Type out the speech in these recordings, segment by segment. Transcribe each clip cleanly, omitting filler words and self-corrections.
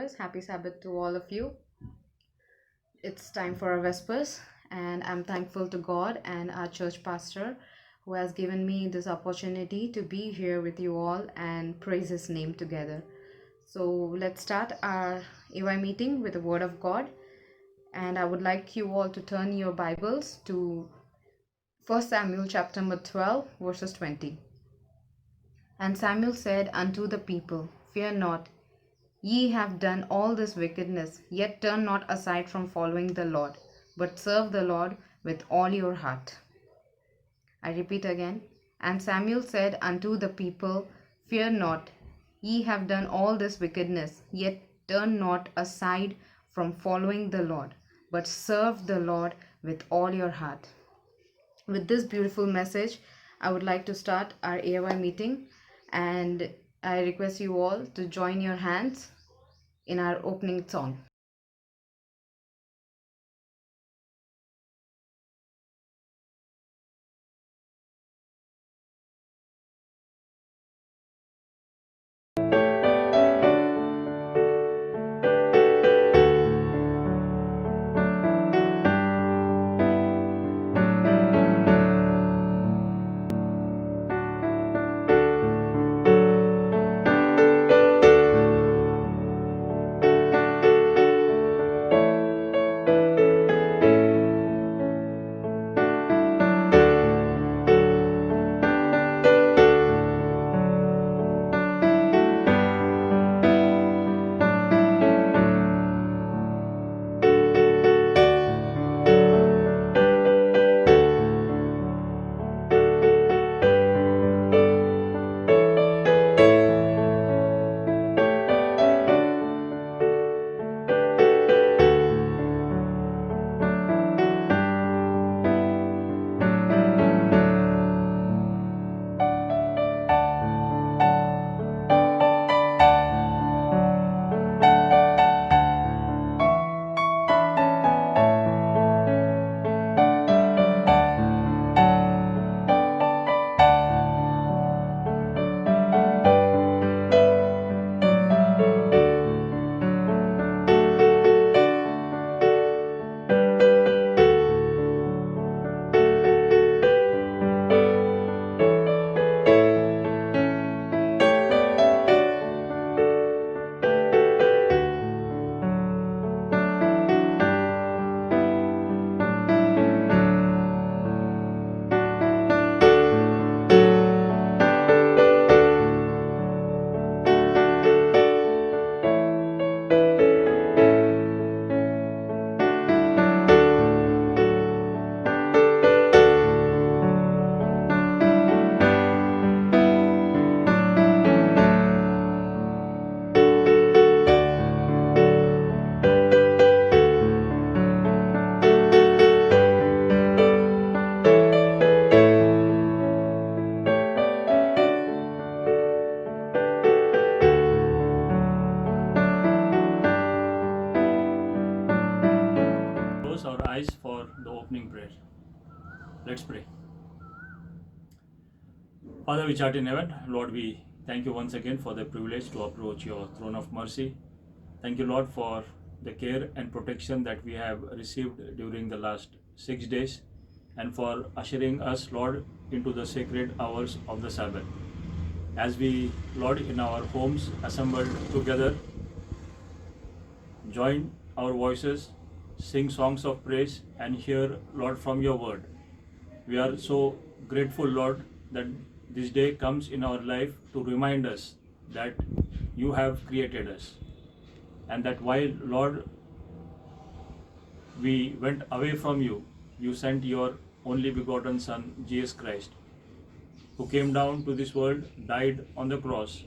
viewers. Happy Sabbath to all of you. It's time for our Vespers, and I'm thankful to God and our church pastor who has given me this opportunity to be here with you all and praise his name together. So let's start our EY meeting with the Word of God, and I would like you all to turn your Bibles to 1 Samuel chapter number 12, verses 20. And Samuel said unto the people, Fear not. Ye have done all this wickedness, yet turn not aside from following the Lord, but serve the Lord with all your heart. I repeat again. And Samuel said unto the people, Fear not, ye have done all this wickedness, yet turn not aside from following the Lord, but serve the Lord with all your heart. With this beautiful message, I would like to start our AY meeting, and I request you all to join your hands in our opening song. Close our eyes for the opening prayer. Let's pray. Father, which art in heaven, Lord, we thank you once again for the privilege to approach your throne of mercy. Thank you, Lord, for the care and protection that we have received during the last 6 days and for ushering us, Lord, into the sacred hours of the Sabbath. As we, Lord, in our homes assembled together, join our voices, sing songs of praise, and hear, Lord, from your word. We are so grateful, Lord, that this day comes in our life to remind us that you have created us. And that while, Lord, we went away from you, you sent your only begotten Son, Jesus Christ, who came down to this world, died on the cross,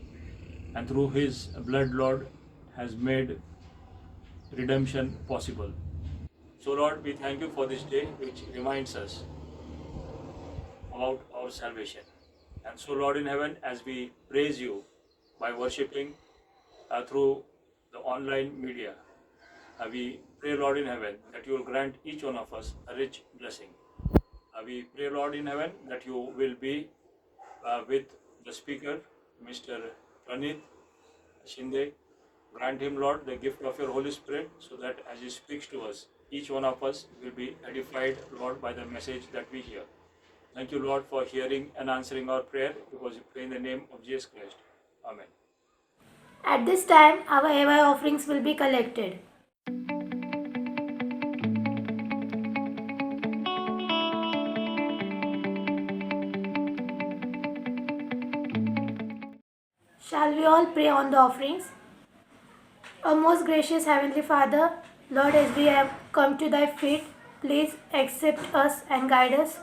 and through his blood, Lord, has made redemption possible. So, Lord, we thank you for this day, which reminds us about our salvation. And so, Lord in heaven, as we praise you by worshiping through the online media, we pray, Lord in heaven, that you will grant each one of us a rich blessing. We pray, Lord in heaven, that you will be with the speaker, Mr. Pranit Shinde, Grant him, Lord, the gift of your Holy Spirit, so that as he speaks to us, each one of us will be edified, Lord, by the message that we hear. Thank you, Lord, for hearing and answering our prayer, because we pray in the name of Jesus Christ. Amen. At this time, our AY offerings will be collected. Shall we all pray on the offerings? O most gracious Heavenly Father, Lord, as we have come to thy feet, please accept us and guide us.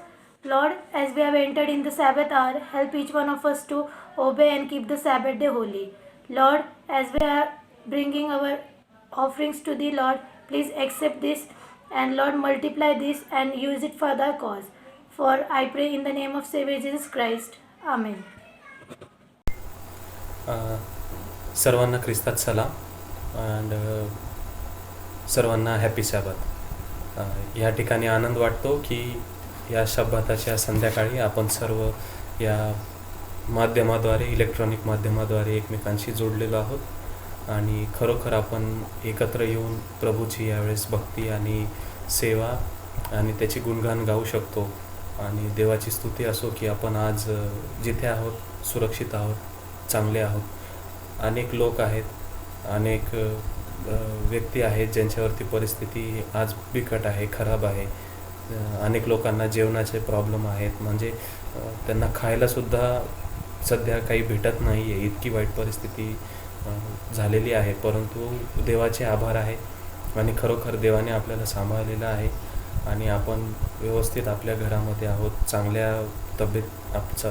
Lord, as we have entered in the Sabbath hour, help each one of us to obey and keep the Sabbath day holy. Lord, as we are bringing our offerings to thee, Lord, please accept this and Lord, multiply this and use it for thy cause. For I pray in the name of Savior Jesus Christ. Amen. सर्वांना ख्रिस्तात सलाम and सर्वांना happy शब्बात. या ठिकाणी आनंद वाटतो की या शब्बाताच्या संध्याकाळी आपण सर्व या माध्यमाद्वारे, इलेक्ट्रॉनिक माध्यमाद्वारे एकमेकांशी जोडलेलो आहोत आणि खरोखर आपण एकत्र येऊन प्रभूची यावेळेस भक्ती आणि सेवा आणि त्याची गुणगान गाऊ शकतो. आणि देवाची स्तुती असो की आपण आज जिथे आहोत सुरक्षित आहोत, चांगले आहोत. अनेक लोक आहेत, अनेक व्यक्ती आहेत ज्यांच्यावरती परिस्थिती आज बिकट आहे, खराब आहे. अनेक लोकांना जेवणाचे प्रॉब्लेम आहेत, म्हणजे त्यांना खायलासुद्धा सध्या काही भेटत नाही आहे, इतकी वाईट परिस्थिती झालेली आहे. परंतु देवाचे आभार आहे आणि खरोखर देवाने आपल्याला सांभाळलेलं आहे आणि आपण व्यवस्थित आपल्या घरामध्ये आहोत, चांगल्या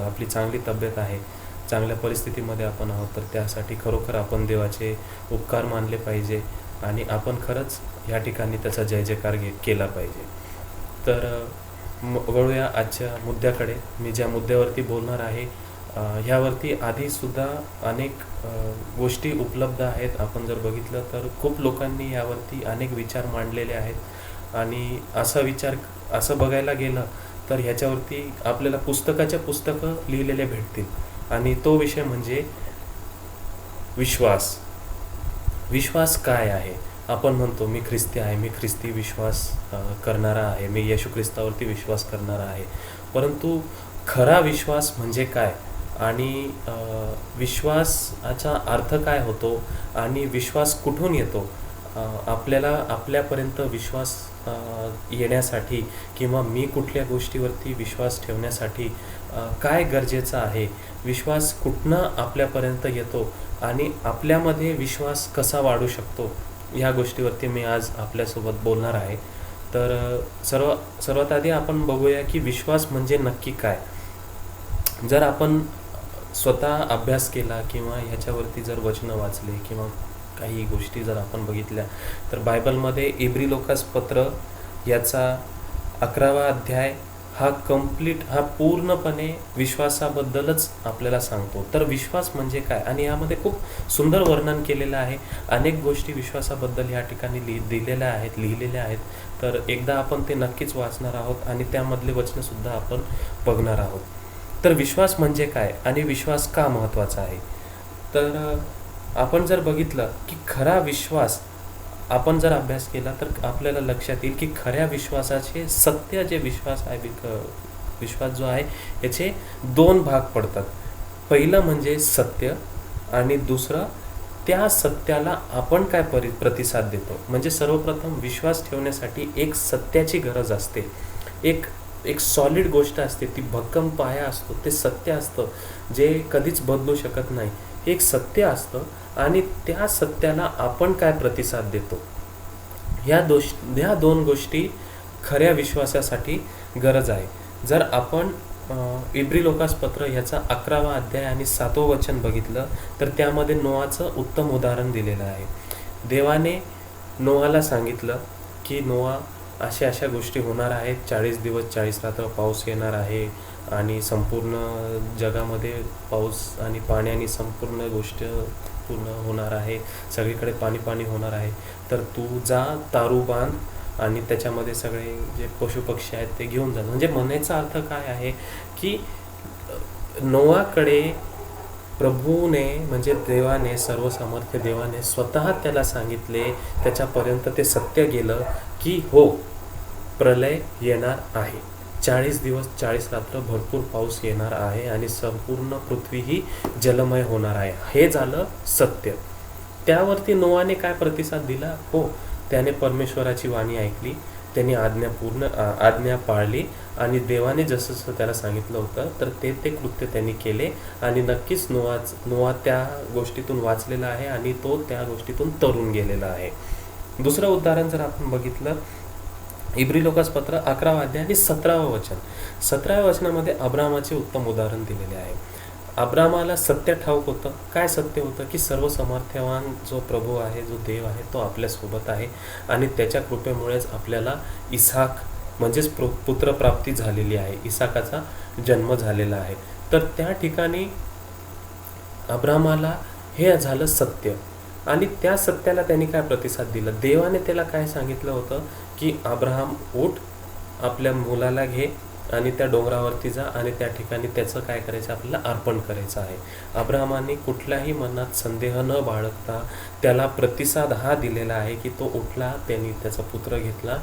आपली चांगली तब्येत आहे, चांगल्या परिस्थितीमध्ये आपण आहोत. तर त्यासाठी खरोखर आपण देवाचे उपकार मानले पाहिजे आणि आपण खरंच या ठिकाणी त्याचा जय जयकार केला पाहिजे. तर वळूया आजच्या मुद्द्याकडे. मी ज्या मुद्द्यावरती बोलणार आहे ह्यावरती आधीसुद्धा अनेक गोष्टी उपलब्ध आहेत. आपण जर बघितलं तर खूप लोकांनी यावरती अनेक विचार मांडलेले आहेत आणि असं बघायला गेलं तर ह्याच्यावरती आपल्याला पुस्तकं लिहिलेले भेटतील. आणि तो विषय म्हणजे विश्वास. विश्वास काय आहे? आपण म्हणतो मी ख्रिस्ती आहे, मी ख्रिस्ती विश्वास करणारा आहे, मी येशू ख्रिस्तावरती विश्वास करणारा आहे. परंतु खरा विश्वास म्हणजे काय आणि विश्वासाचा अर्थ काय होतो आणि विश्वास कुठून येतो? आपल्यापर्यंत विश्वास येण्यासाठी किंवा मी कुठल्या गोष्टीवरती विश्वास ठेवण्यासाठी काय गरजेचं आहे? विश्वास कुठनं आपल्यापर्यंत येतो आणि आपल्यामध्ये विश्वास कसा वाढू शकतो? ह्या गोष्टीवरती मी आज आपल्यासोबत बोलणार आहे. तर सर्वात आधी आपण बघूया की विश्वास म्हणजे नक्की काय. जर आपण स्वतः अभ्यास केला किंवा ह्याच्यावरती जर वचनं वाचले किंवा काही गोष्टी जर आपण बघितल्या तर बायबलमध्ये इब्री लोकास पत्र याचा 11वा अध्याय हा पूर्णपणे विश्वासाबद्दलच आपल्याला सांगतो. तर विश्वास म्हणजे काय आणि यामध्ये खूप सुंदर वर्णन केलेलं आहे. अनेक गोष्टी विश्वासाबद्दल या ठिकाणी लिहिलेल्या आहेत. तर एकदा आपण ते नक्कीच वाचणार आहोत आणि त्यामधले वचनंसुद्धा आपण बघणार आहोत. तर विश्वास म्हणजे काय आणि विश्वास का महत्त्वाचा आहे? तर आपण जर बघितलं की खरा विश्वास आपण जर अभ्यास केला तर आपल्याला लक्षात येईल की खऱ्या विश्वासाचे सत्य जे विश्वास जो आहे याचे 2 भाग पडतात. पहिलं म्हणजे सत्य आणि दुसरं त्या सत्याला आपण काय प्रतिसाद देतो. म्हणजे सर्वप्रथम विश्वास ठेवण्यासाठी एक सत्याची गरज असते. एक सॉलिड गोष्ट असते, ती भक्कम पाया असतो, ते सत्य असतं जे कधीच बदलू शकत नाही. एक सत्य असतं आणि त्या सत्याला आपण काय प्रतिसाद देतो. ह्या 2 गोष्टी खऱ्या विश्वासासाठी गरज आहे. जर आपण इब्री लोकास पत्र ह्याचा 11वा अध्याय आणि 7वं वचन बघितलं तर त्यामध्ये नोआचं उत्तम उदाहरण दिलेलं आहे. देवाने नोआला सांगितलं की नोआ अशा गोष्टी होणार आहेत, 40 दिवस 40 रात्र पाऊस येणार आहे आणि संपूर्ण जगामध्ये पाऊस आणि पाण्याने संपूर्ण गोष्ट पूर्ण होणार आहे, सगळीकडे पाणी होणार आहे. तर तू जा, तारू बांध आणि त्याच्यामध्ये सगळे जे पशुपक्षी आहेत ते घेऊन जा. म्हणजे म्हणायचा अर्थ काय आहे की नोआकडे प्रभूने म्हणजे देवाने, सर्वसामर्थ्य देवाने स्वतः त्याला सांगितले, त्याच्यापर्यंत ते सत्य गेलं की हो, प्रलय येणार आहे. 40 दिवस 40 रात्र भरपूर पाऊस येणार आहे आणि संपूर्ण पृथ्वी ही जलमय होणार आहे. हे झालं सत्य. त्यावरती नोआने काय प्रतिसाद दिला? हो, त्याने परमेश्वराची वाणी ऐकली, त्याने आज्ञा पाळली आणि देवाने जसं जसं त्याला सांगितलं होतं तर ते कृत्य त्यांनी केले आणि नक्कीच नोआ त्या गोष्टीतून वाचलेला आहे आणि तो त्या गोष्टीतून तरून गेलेला आहे. दुसरं उदाहरण जर आपण बघितलं, इब्री लोकासपत्र 11 अध्याय आणि 17 वचन. 17 वचनामध्ये अब्रामाचे उत्तम उदाहरण दिलेले आहे. अब्रामाला सत्य ठाऊक होतं. काय सत्य होतं? की सर्वसमर्थ्यवान जो प्रभू आहे, जो देव आहे, तो आपल्यासोबत आहे आणि त्याच्या कृपेमुळेच आपल्याला इसाक म्हणजेच पुत्रप्राप्ती झालेली आहे, इसाकाचा जन्म झालेला आहे. तर त्या ठिकाणी अब्रामाला हे झालं सत्य आणि त्या सत्याला त्यांनी काय प्रतिसाद दिला? देवाने त्याला काय सांगितलं होतं की अब्राहम उठ, आपल्या मुलाला घे आणि त्या डोंगरावरती जा आणि त्या ठिकाणी त्याचं काय करायचं, आपल्याला अर्पण करायचं आहे. अब्राहमाने कुठल्याही मनात संदेह न बाळगता त्याला प्रतिसाद हा दिलेला आहे की तो उठला, त्यांनी त्याचा पुत्र घेतला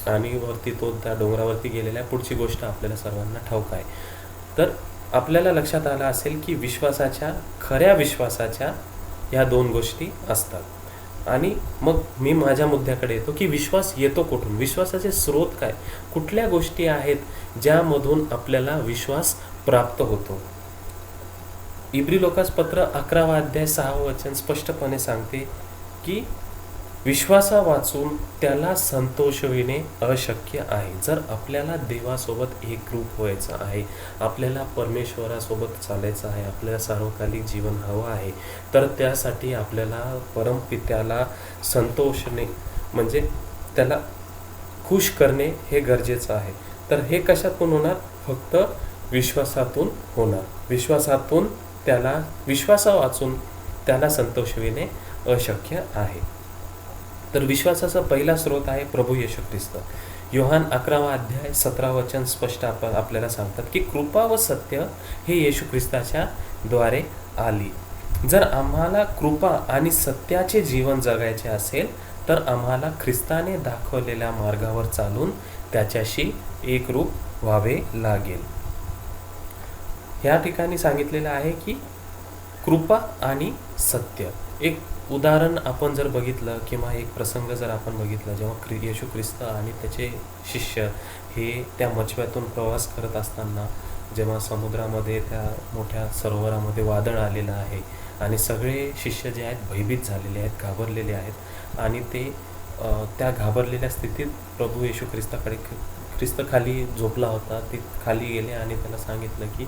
आणि वरती तो त्या डोंगरावरती गेलेला आहे. पुढची गोष्ट आपल्याला सर्वांना ठाऊक आहे. तर आपल्याला लक्षात आलं असेल की खऱ्या विश्वासाच्या ह्या दोन गोष्टी असतात. आणि मग मी माझ्या मुद्द्याकडे येतो की विश्वास येतो कुठून? विश्वासाचे स्रोत काय? कुठल्या गोष्टी आहेत ज्यामधून आपल्याला विश्वास प्राप्त होतो? इब्री लोकासपत्र 11 अध्याय 6 वचन स्पष्टपणे सांगते की विश्वासा वाचून त्याला संतोषविणे अशक्य आहे. जर आपल्याला देवासोबत एकरूप व्हायचं आहे, आपल्याला परमेश्वरासोबत चालायचं आहे, आपल्याला सार्वकालिक जीवन हवं आहे, तर त्यासाठी आपल्याला परमपित्याला संतोषणे म्हणजे त्याला खुश करणे हे गरजेचं आहे. तर हे कशातून होणार? फक्त विश्वासातून होणार. विश्वासा वाचून त्याला संतोषविणे अशक्य आहे. तर विश्वासाचा पहिला स्रोत आहे प्रभू येशू ख्रिस्त. योहान 11 अध्याय 17 वचन स्पष्ट आपल्याला सांगतात की कृपा व सत्य हे येशू ख्रिस्ताच्या द्वारे आली. जर आम्हाला कृपा आणि सत्याचे जीवन जगायचे असेल तर आम्हाला ख्रिस्ताने दाखवलेल्या मार्गावर चालून त्याच्याशी एकरूप व्हावे लागेल. ह्या ठिकाणी सांगितलेलं आहे की कृपा आणि सत्य. एक उदाहरण आपण जर बघितलं किंवा एक प्रसंग जर आपण बघितला, जेव्हा येशू ख्रिस्त आणि त्याचे शिष्य हे त्या मचव्यातून प्रवास करत असताना जेव्हा समुद्रामध्ये त्या मोठ्या सरोवरामध्ये वादळ आलेलं आहे आणि सगळे शिष्य जे आहेत भयभीत झालेले आहेत, घाबरलेले आहेत आणि ते त्या घाबरलेल्या स्थितीत प्रभू येशू ख्रिस्त खाली झोपला होता. ते खाली गेले आणि त्याला सांगितलं की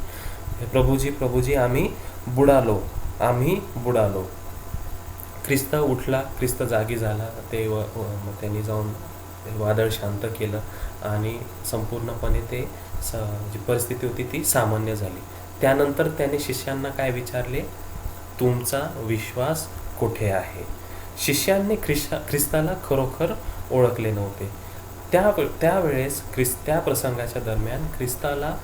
प्रभूजी आम्ही बुडालो. ख्रिस्त उठला, ख्रिस्त जागी झाला. त्यांनी जाऊन वादळ शांत केलं आणि संपूर्णपणे जी परिस्थिती होती ती सामान्य झाली. त्यानंतर त्याने शिष्यांना काय विचारले? तुमचा विश्वास कुठे आहे? शिष्यांनी ख्रिस्ताला खरोखर ओळखले नव्हते. त्यावेळेस त्या प्रसंगाच्या दरम्यान ख्रिस्ताला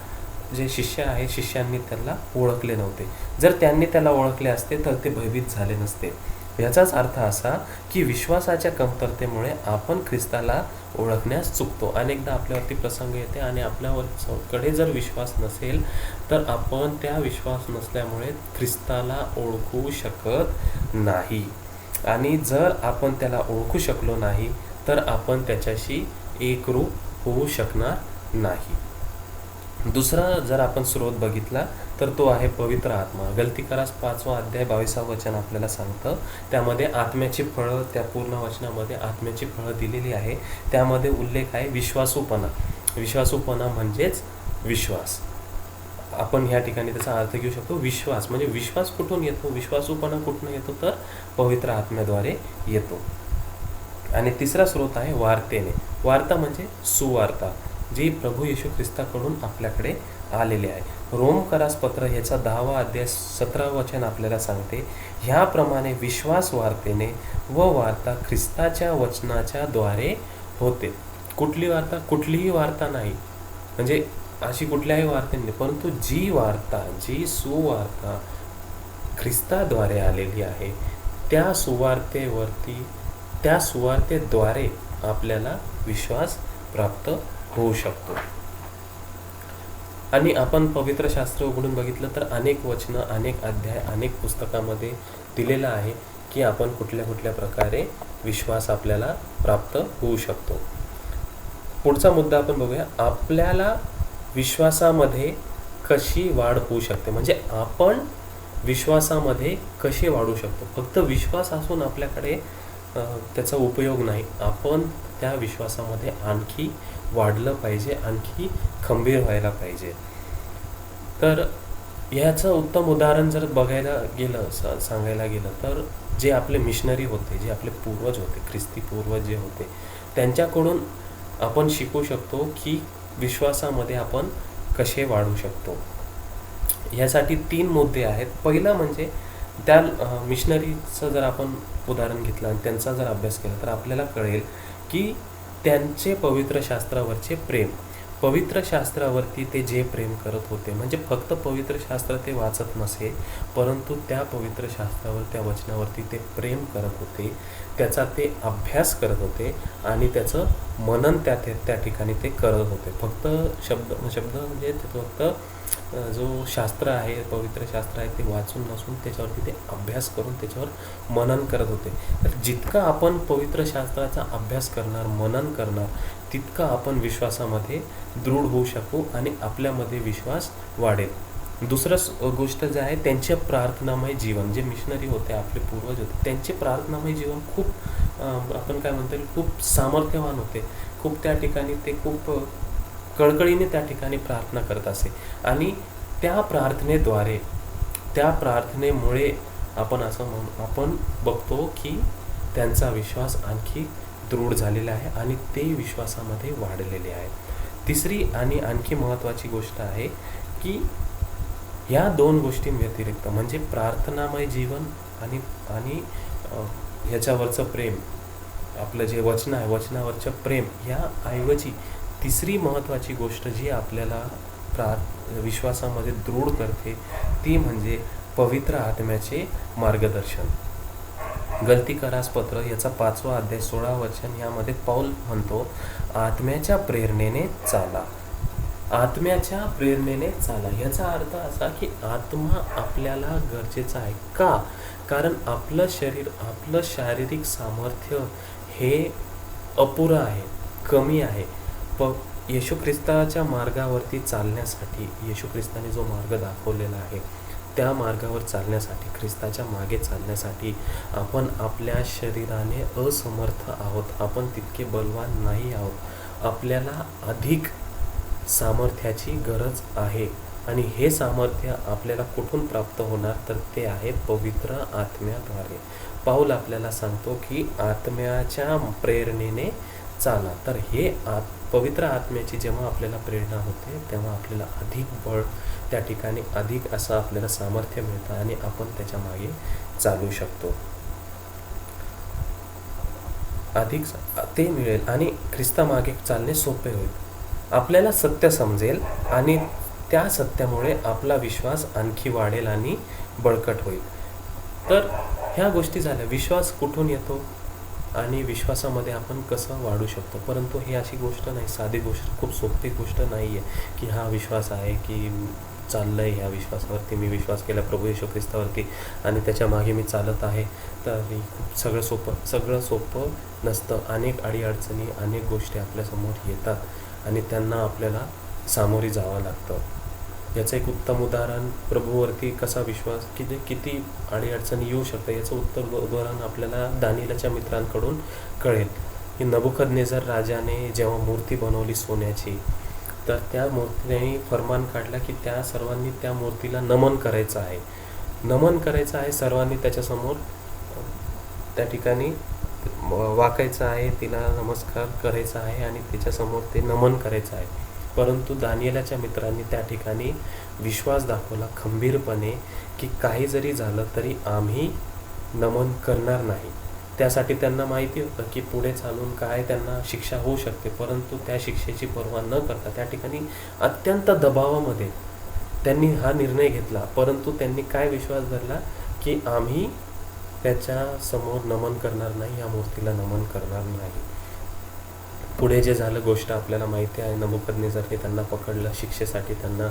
जे शिष्य आहे, शिष्यांनी त्याला ओळखले नव्हते. जर त्यांनी त्याला ओळखले असते तर ते भयभीत झाले नसते. याचाच अर्थ असा की विश्वासाच्या कमतरतेमुळे आपण ख्रिस्ताला ओळखण्यास चुकतो. अनेकदा आपल्यावरती प्रसंग येते आणि आपल्याकडे जर विश्वास नसेल तर आपण त्या विश्वास नसल्यामुळे ख्रिस्ताला ओळखू शकत नाही आणि जर आपण त्याला ओळखू शकलो नाही तर आपण त्याच्याशी एकरूप होऊ शकणार नाही. दुसरा जर आपण स्रोत बघितला तर तो आहे पवित्र आत्मा. गलतीकारास 5 अध्याय 22 वचन आपल्याला सांगतं. त्यामध्ये आत्म्याची फळं, त्या पूर्ण वचनामध्ये आत्म्याची फळं दिलेली आहे. त्यामध्ये उल्लेख आहे विश्वासूपणा म्हणजेच विश्वास. आपण ह्या ठिकाणी त्याचा अर्थ घेऊ शकतो. विश्वास म्हणजे विश्वास कुठून येतो? विश्वासूपणा कुठून येतो? तर पवित्र आत्म्याद्वारे येतो. आणि तिसरा स्रोत आहे वार्तेने. वार्ता म्हणजे सुवार्ता, जी प्रभू येशू ख्रिस्ताकडून आपल्याकडे आलेले आहे. रोमकरास पत्र ह्याचा 10 अध्याय 17 वचन आपल्याला सांगते, ह्याप्रमाणे विश्वास वार्तेने व वार्ता ख्रिस्ताच्या वचनाच्या द्वारे होते. कुठली वार्ता? कुठलीही वार्ता नाही, म्हणजे अशी कुठल्याही वार्तेने, परंतु जी सुवार्ता ख्रिस्ताद्वारे आलेली आहे. त्या सुवार्तेद्वारे आपल्याला विश्वास प्राप्त होऊ शकतो. आणि आपण पवित्र शास्त्र उघडून बघितलं तर अनेक वचनं, अनेक अध्याय, अनेक पुस्तकामध्ये दिलेलं आहे की आपण कुठल्या कुठल्या प्रकारे विश्वास आपल्याला प्राप्त होऊ शकतो. पुढचा मुद्दा आपण बघूया, आपल्याला विश्वासामध्ये कशी वाढ होऊ शकते. म्हणजे आपण विश्वासामध्ये कसे वाढू शकतो. फक्त विश्वास असून आपल्याकडे त्याचा उपयोग नाही. आपण त्या विश्वासामध्ये आणखी वाढलं पाहिजे, आणखी खंबीर व्हायला पाहिजे. तर ह्याचं उत्तम उदाहरण जर बघायला गेलं, सांगायला गेलं तर जे आपले मिशनरी होते, जे आपले पूर्वज होते, ख्रिस्ती पूर्वज जे होते, त्यांच्याकडून आपण शिकू शकतो की विश्वासामध्ये आपण कसे वाढू शकतो. ह्यासाठी 3 मुद्दे आहेत. पहिला म्हणजे त्या मिशनरीचं जर आपण उदाहरण घेतलं आणि त्यांचा जर अभ्यास केला तर आपल्याला कळेल की त्यांचे पवित्र शास्त्रावरचे प्रेम, पवित्र शास्त्रावरती ते जे प्रेम करत होते, म्हणजे फक्त पवित्र शास्त्र ते वाचत नसे, परंतु त्या पवित्र शास्त्रावर, त्या वचनावरती ते प्रेम करत होते, त्याचा ते अभ्यास करत होते आणि त्याचं मनन त्या ठिकाणी ते करत होते. फक्त शब्द म्हणजे ते फक्त जो शास्त्र आहे, पवित्र शास्त्र आहे, ते वाचून नसून त्याच्यावरती ते अभ्यास करून त्याच्यावर मनन करत होते. तर जितका आपण पवित्र शास्त्राचा अभ्यास करणार, मनन करणार, तितका आपण विश्वासामध्ये दृढ होऊ शकू आणि आपल्यामध्ये विश्वास वाढेल. दुसरं गोष्ट जे आहे, त्यांचे प्रार्थनामय जीवन, जे मिशनरी होते, आपले पूर्वज होते, त्यांचे प्रार्थनामय जीवन खूप आपण काय म्हणता येईल, खूप सामर्थ्यवान होते. खूप त्या ठिकाणी ते खूप कळकळीने त्या ठिकाणी प्रार्थना करत असे आणि त्या प्रार्थनेमुळे आपण बघतो की त्यांचा विश्वास आणखी दृढ झालेला आहे आणि ते विश्वासामध्ये वाढलेले आहे. तिसरी आणि आणखी महत्त्वाची गोष्ट आहे की ह्या 2 गोष्टींव्यतिरिक्त, म्हणजे प्रार्थनामय जीवन आणि ह्याच्यावरचं प्रेम, आपलं जे वचन आहे, वचनावरचं प्रेम, याऐवजी तिसरी महत्त्वाची गोष्ट जी आपल्याला विश्वासामध्ये दृढ करते ती म्हणजे पवित्र आत्म्याचे मार्गदर्शन. गलतीकारास पत्र याचा 5वा अध्याय 16 वचन यामध्ये पौल म्हणतो, आत्म्याच्या प्रेरणेने चाला. आत्म्याच्या प्रेरणेने चाला. याचा अर्थ असा की आत्मा आपल्याला गरजेचा आहे. का? कारण आपलं शरीर, आपलं शारीरिक सामर्थ्य हे अपुरं आहे, कमी आहे. येशू ख्रिस्ताच्या मार्गावरती चालण्यासाठी, येशू ख्रिस्ताने जो मार्ग दाखवलेला आहे त्या मार्गावर चालण्यासाठी, ख्रिस्ताच्या मागे चालण्यासाठी आपण आपल्या शरीराने असमर्थ आहोत. आपण तितके बलवान नाही आहोत. आपल्याला अधिक सामर्थ्याची गरज आहे आणि हे सामर्थ्य आपल्याला कुठून प्राप्त होणार, तर ते आहे पवित्र आत्म्याद्वारे. पौल आपल्याला सांगतो की आत्म्याच्या प्रेरणेने चाला. तर हे पवित्र आत्म्याची जेव्हा आपल्याला प्रेरणा होते तेव्हा आपल्याला अधिक बळ त्या ठिकाणी, अधिक असं आपल्याला सामर्थ्य मिळतं आणि आपण त्याच्या मागे चालू शकतो. अधिक ते मिळेल आणि ख्रिस्तामागे चालणे सोपे होईल. आपल्याला सत्य समजेल आणि त्या सत्यामुळे आपला विश्वास आणखी वाढेल आणि बळकट होईल. तर ह्या गोष्टी झाल्या. विश्वास कुठून येतो आणि विश्वासामध्ये आपण कसं वाढू शकतो. परंतु ही अशी गोष्ट नाही, साधी गोष्ट, खूप सोपी गोष्ट नाही आहे की हा विश्वास आहे की चाललं आहे, ह्या विश्वासावरती मी विश्वास केला प्रभू येशू ख्रिस्तावरती आणि त्याच्या मागे मी चालत आहे. तर खूप सगळं सोपं नसतं. अनेक अडीअडचणी, अनेक गोष्टी आपल्यासमोर येतात आणि त्यांना आपल्याला सामोरी जावं लागतं. याचं एक उत्तम उदाहरण, प्रभूवरती कसा विश्वास, किती अडीअडचणी येऊ शकतं, याचं उत्तम उदाहरण आपल्याला दानिएलच्या मित्रांकडून कळेल. की नबुकदनेझर राजाने जेव्हा मूर्ती बनवली सोन्याची, तर त्या मूर्तीने फरमान काढला की त्या सर्वांनी त्या मूर्तीला नमन करायचं आहे. सर्वांनी त्याच्यासमोर त्या ठिकाणी वाकायचं आहे, तिला नमस्कार करायचा आहे आणि त्याच्यासमोर ते नमन करायचं आहे. परंतु दानिएलच्या मित्रांनी त्या ठिकाणी विश्वास दाखवला खंबीरपणे की काही जरी झालं तरी आम्ही नमन करणार नाही. त्यासाठी त्यांना माहिती होतं की पुढे चालून काय त्यांना शिक्षा होऊ शकते, परंतु त्या शिक्षेची पर्वा न करता त्या ठिकाणी अत्यंत दबावामध्ये त्यांनी हा निर्णय घेतला. परंतु त्यांनी काय विश्वास धरला, की आम्ही त्याच्यासमोर नमन करणार नाही, या मूर्तीला नमन करणार नाही. पुढे जे झालं गोष्ट आपल्याला माहिती आहे. नबुकदनेझरने त्यांना पकडलं, शिक्षेसाठी त्यांना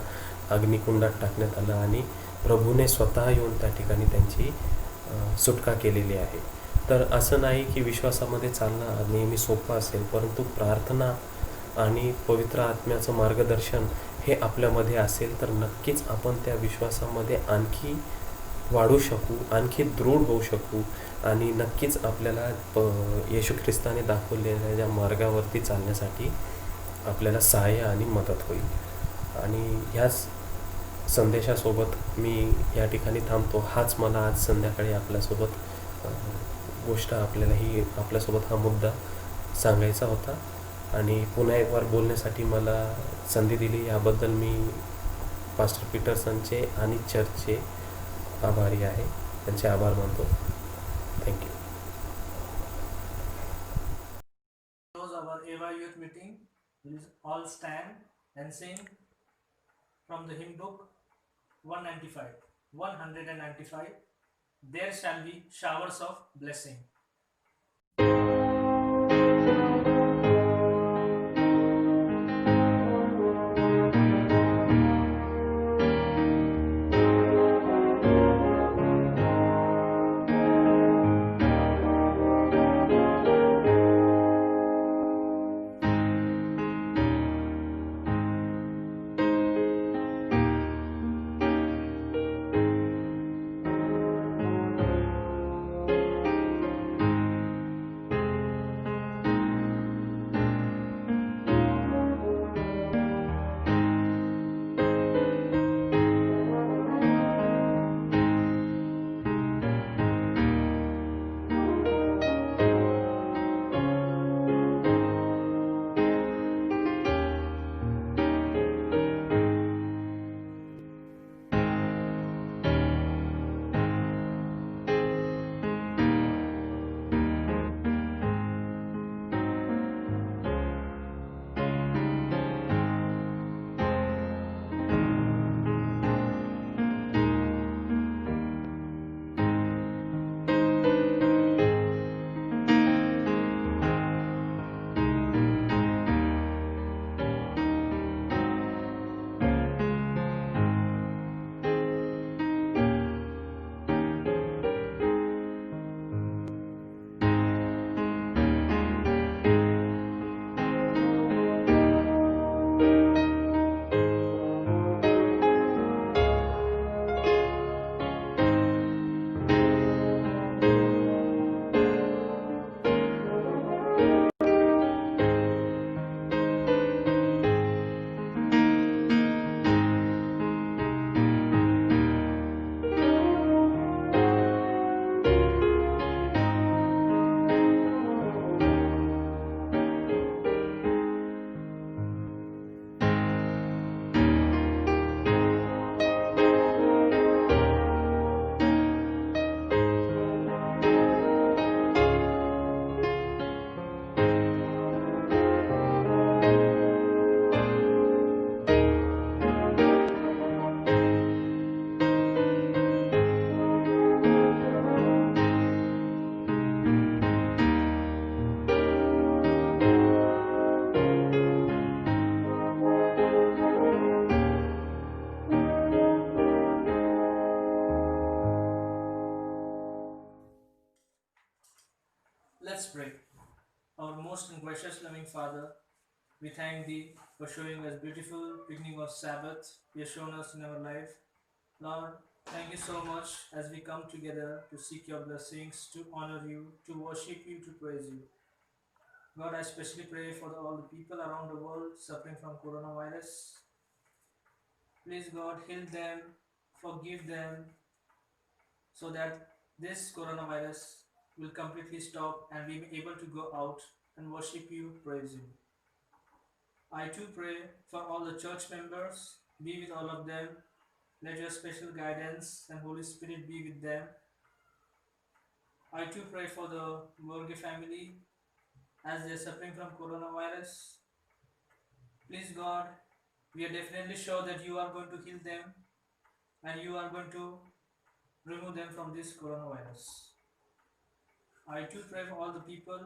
अग्निकुंडात टाकण्यात आलं आणि प्रभूने स्वतः येऊन त्या ठिकाणी त्यांची सुटका केलेली आहे. तर असं नाही की विश्वासामध्ये चालणं नेहमी सोपं असेल, परंतु प्रार्थना आणि पवित्र आत्म्याचं मार्गदर्शन हे आपल्यामध्ये असेल तर नक्कीच आपण त्या विश्वासामध्ये आणखी वाढू शकू, आणखी दृढ होऊ शकू आणि नक्कीच आपल्याला येशू ख्रिस्ताने दाखवलेल्या ज्या मार्गावरती चालण्यासाठी आपल्याला सहाय्य आणि मदत होईल. आणि ह्याच संदेशासोबत मी या ठिकाणी थांबतो. हाच मला आज संध्याकाळी आपल्यासोबत गोष्ट आपल्यासोबत हा मुद्दा सांगायचा होता आणि पुन्हा एक वार बोलण्यासाठी मला संधी दिली, याबद्दल मी पास्टर पीटरसनचे आणि चर्चचे आभारी आहे. त्यांचे आभार मानतो. Thank you. Close our Eva youth meeting. Please all stand and sing from the hymn book 195. 195. There shall be showers of blessing. Let's pray. Our most and gracious loving Father, we thank Thee for showing us beautiful beginning of Sabbath You have shown us in our life. Lord, thank you so much as we come together to seek Your blessings, to honor You, to worship You, to praise You. God, I especially pray for all the people around the world suffering from coronavirus. Please, God, heal them, forgive them, so that this coronavirus will completely stop and we be able to go out and worship You, praise You. I too pray for all the church members, be with all of them. Let Your special guidance and Holy Spirit be with them. I too pray for the Borge family as they are suffering from coronavirus. Please, God, we are definitely sure that You are going to heal them and You are going to remove them from this coronavirus. I too pray for all the people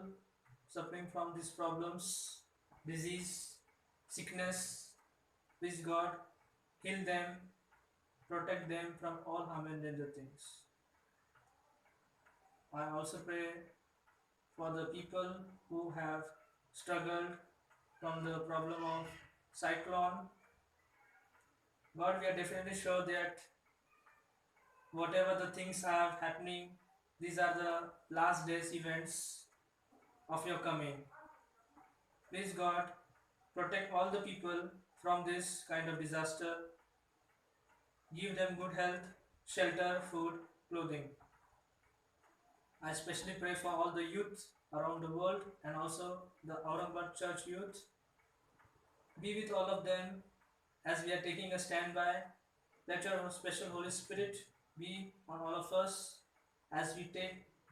suffering from these problems, disease, sickness. Please God, heal them, protect them from all harm and danger things. I also pray for the people who have struggled from the problem of cyclone. God, we are definitely sure that whatever the things are happening, these are the last days events of your coming. Please God, protect all the people from this kind of disaster. Give them good health, shelter, food, clothing. I especially pray for all the youth around the world and also the Aurangabad Church youth. Be with all of them as we are taking a standby. Let your special Holy Spirit be on all of us as we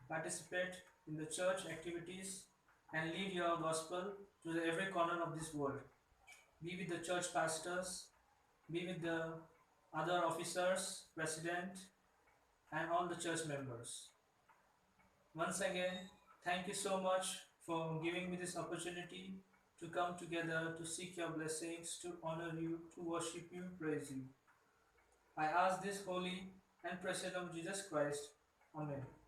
participate in the church activities and lead your gospel to every corner of this world. Be with the church pastors, be with the other officers, president, and all the church members. Once again, thank you so much for giving me this opportunity to come together to seek your blessings, to honor you, to worship you, praise you. I ask this holy and precious name of Jesus Christ. Amen.